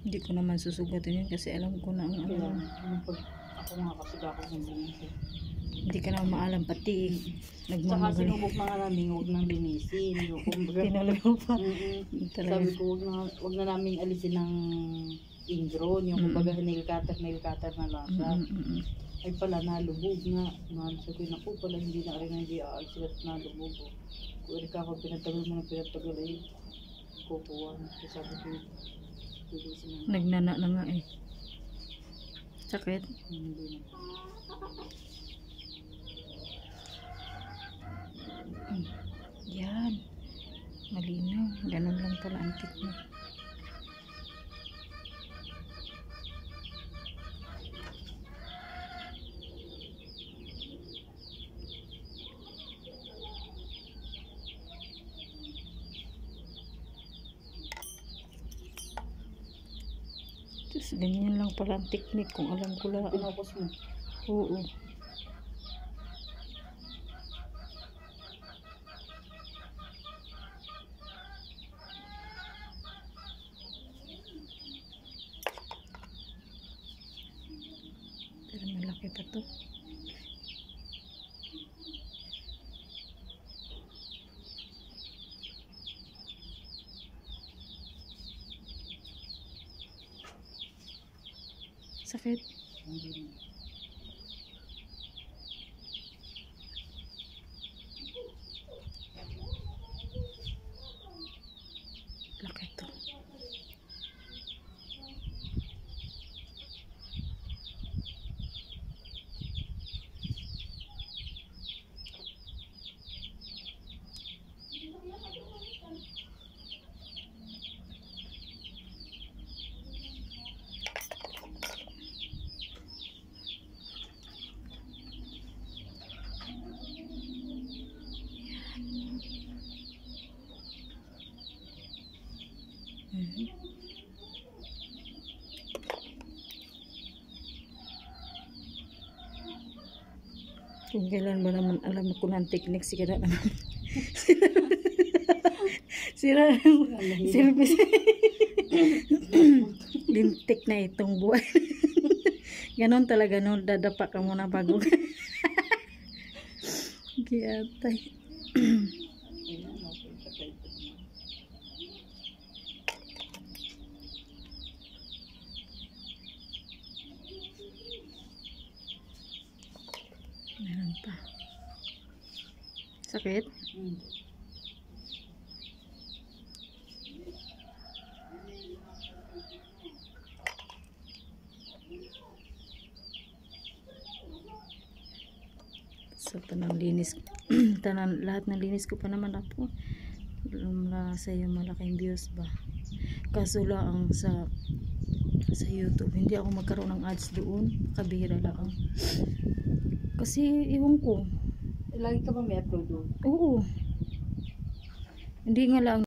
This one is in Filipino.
Hindi ko naman susugatin yun kasi alam ko na ang ano. Ako nga kasi ako ng linisin. Hindi ka naman maalam pati. Tsaka sinubok na nga namin, huwag nang linisin. Tinuloy mo pa. Sabi ko, huwag na namin alisin ng ingrown. Yung kumbaga nail cutter na lang siya. Ay pala, nalubog nga. Sabi ko, pala hindi na rin hindi aalisin at nalubog. Kung ka ako pinatagal mo ng pinatagal ay kukuha. Kasi sabi ko, nagnana na nga eh. Sakit? Hindi na. Yan. Malinaw. Ganun lang pala ang tip mo. Tapos ganyan lang pala ang technique kung alam ko lang. Pinapos mo? Oo. Pero malaki pa to. Sakit. Laki to. Kung kailan ba naman alam ko ng technique, sira naman. Sira silbis. Lintik na itong buhay. Ganon talaga, no? Dadapa ka muna bago. Giyatay. Meron pa. Sakit? So, tanang linis. Lahat ng linis ko pa naman ako. Wala sa iyo malaking views ba? Kaso lang sa YouTube, hindi ako magkaroon ng ads doon. Kabihira lang. Kasi, iwan ko. Lagi ka ba may upload doon? Oo. Hindi nga lang